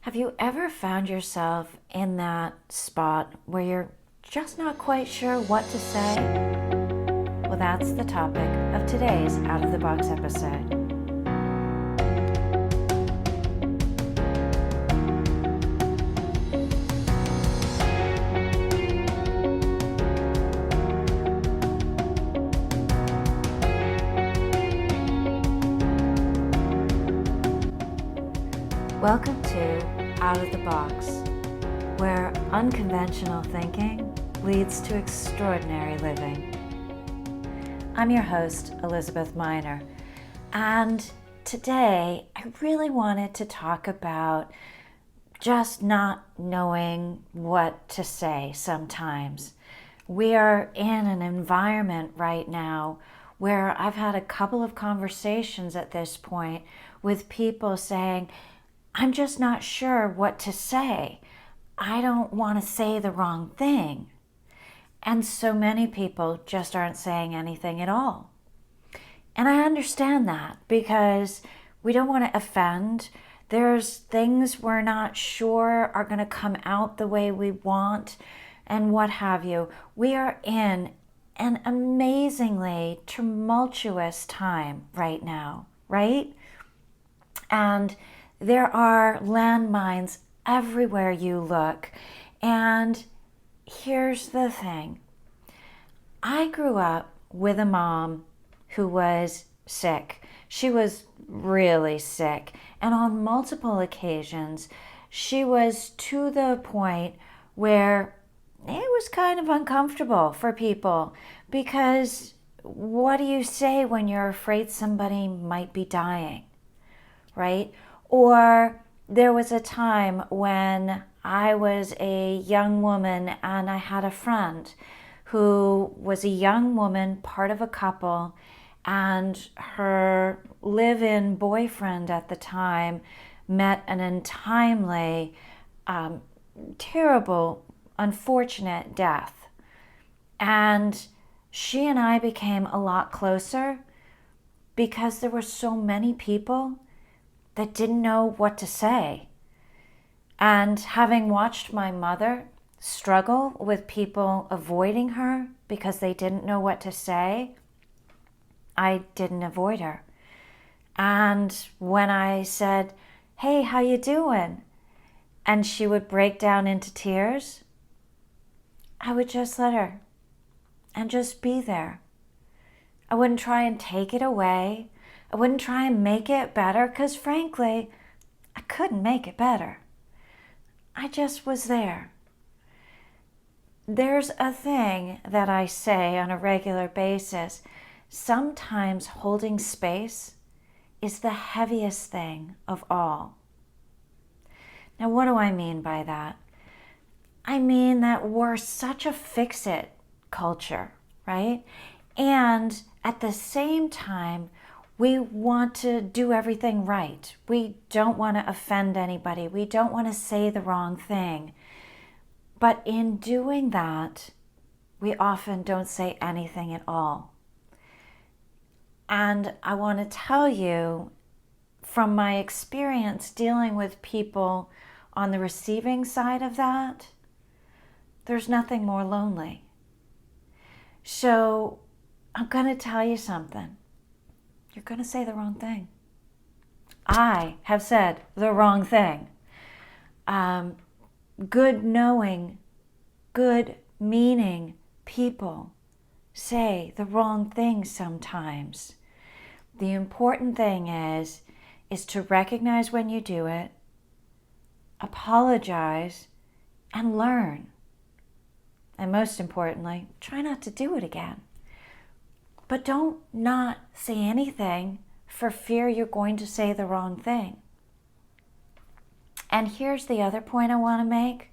Have you ever found yourself in that spot where you're just not quite sure what to say? Well, that's the topic of today's Out of the Box episode. Welcome to Out of the Box, where unconventional thinking leads to extraordinary living. I'm your host, Elizabeth Miner, and today I really wanted to talk about just not knowing what to say sometimes. We are in an environment right now where I've had a couple of conversations at this point with people saying, I'm just not sure what to say. I don't want to say the wrong thing. And so many people just aren't saying anything at all. And I understand that because we don't want to offend. There's things we're not sure are going to come out the way we want and what have you. We are in an amazingly tumultuous time right now, right? And there are landmines everywhere you look. And here's the thing. I grew up with a mom who was sick. She was really sick. And on multiple occasions, she was to the point where it was kind of uncomfortable for people because what do you say when you're afraid somebody might be dying, right? Or there was a time when I was a young woman and I had a friend who was a young woman, part of a couple, and her live-in boyfriend at the time met an untimely, terrible, unfortunate death. And she and I became a lot closer because there were so many people that didn't know what to say. And having watched my mother struggle with people avoiding her because they didn't know what to say, I didn't avoid her. And when I said, "Hey, how you doing?" and she would break down into tears, I would just let her and just be there. I wouldn't try and take it away. I wouldn't try and make it better because frankly, I couldn't make it better. I just was there. There's a thing that I say on a regular basis. Sometimes holding space is the heaviest thing of all. Now, what do I mean by that? I mean that we're such a fix-it culture, right? And at the same time, we want to do everything right. We don't want to offend anybody. We don't want to say the wrong thing. But in doing that, we often don't say anything at all. And I want to tell you, from my experience dealing with people on the receiving side of that, there's nothing more lonely. So I'm going to tell you something. You're going to say the wrong thing. I have said the wrong thing. Good knowing, good meaning people say the wrong thing sometimes. The important thing is to recognize when you do it, apologize, and learn. And most importantly, try not to do it again. But don't not say anything for fear you're going to say the wrong thing. And here's the other point I want to make.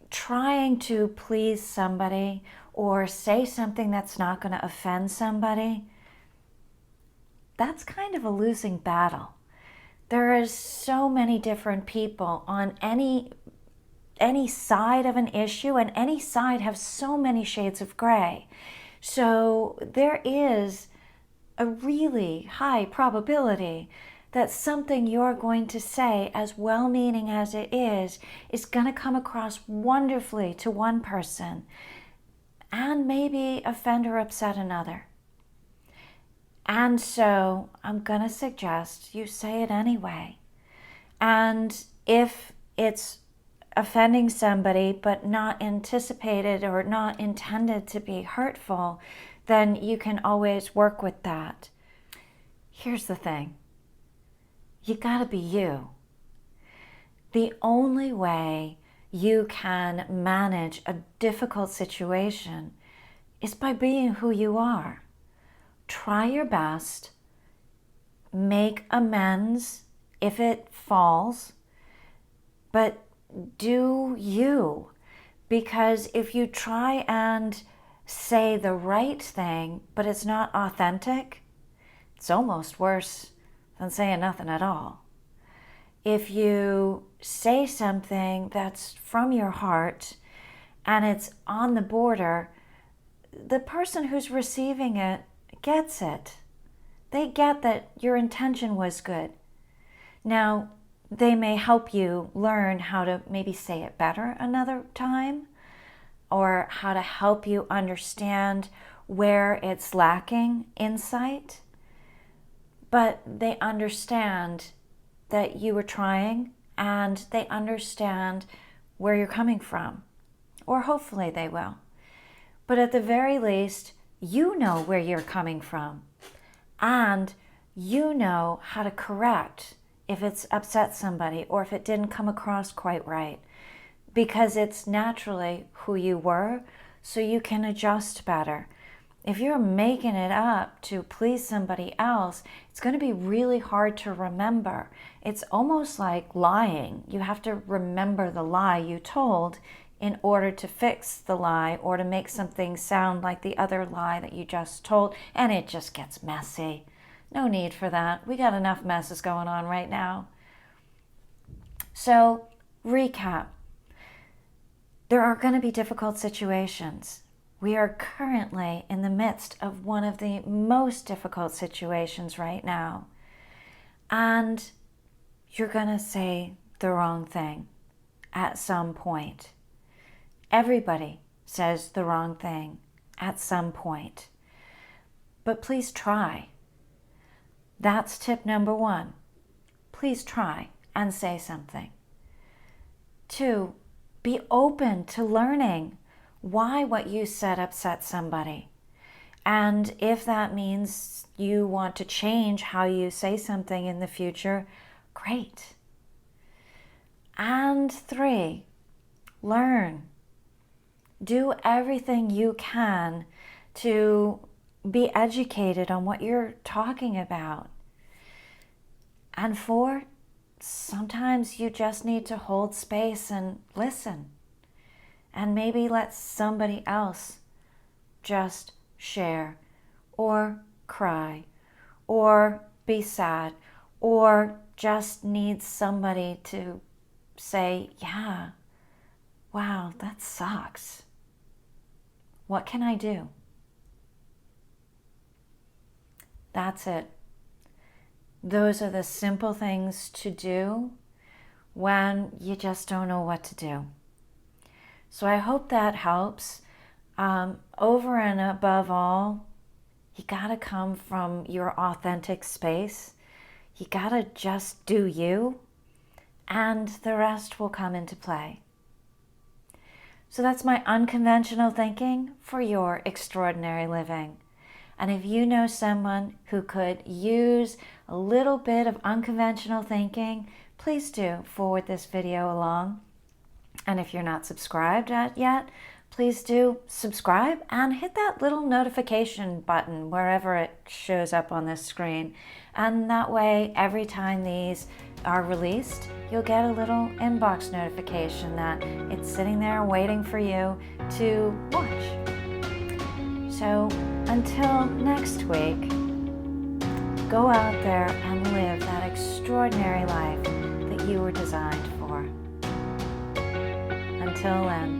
Trying to please somebody or say something that's not going to offend somebody, that's kind of a losing battle. There is so many different people on any side of an issue, and any side have so many shades of gray. So there is a really high probability that something you're going to say, as well-meaning as it is going to come across wonderfully to one person and maybe offend or upset another. And so I'm going to suggest you say it anyway. And if it's offending somebody but not anticipated or not intended to be hurtful, then you can always work with that. Here's the thing. You gotta be you. The only way you can manage a difficult situation is by being who you are. Try your best, make amends if it falls, but do you. Because if you try and say the right thing, but it's not authentic, it's almost worse than saying nothing at all. If you say something that's from your heart and it's on the border, the person who's receiving it gets it. They get that your intention was good. Now, they may help you learn how to maybe say it better another time, or how to help you understand where it's lacking insight. But they understand that you were trying, and they understand where you're coming from. Or hopefully they will. But at the very least, you know where you're coming from. And you know how to correct if it's upset somebody or if it didn't come across quite right. Because it's naturally who you were, so you can adjust better. If you're making it up to please somebody else, it's going to be really hard to remember. It's almost like lying. You have to remember the lie you told in order to fix the lie or to make something sound like the other lie that you just told, and it just gets messy. No need for that. We got enough messes going on right now. So, recap. There are going to be difficult situations. We are currently in the midst of one of the most difficult situations right now. And you're going to say the wrong thing at some point. Everybody says the wrong thing at some point. But please try. That's tip number 1. Please try and say something. 2, be open to learning why what you said upset somebody. And if that means you want to change how you say something in the future, great. And 3, learn. Do everything you can to be educated on what you're talking about. And 4, sometimes you just need to hold space and listen. And maybe let somebody else just share, or cry, or be sad, or just need somebody to say, yeah, wow, that sucks. What can I do? That's it. Those are the simple things to do when you just don't know what to do. So I hope that helps. Over and above all, you gotta come from your authentic space. You gotta just do you, and the rest will come into play. So that's my unconventional thinking for your extraordinary living. And if you know someone who could use a little bit of unconventional thinking, please do forward this video along. And if you're not subscribed yet, please do subscribe and hit that little notification button wherever it shows up on this screen. And that way, every time these are released, you'll get a little inbox notification that it's sitting there waiting for you to watch. So until next week, go out there and live that extraordinary life that you were designed for. Until then.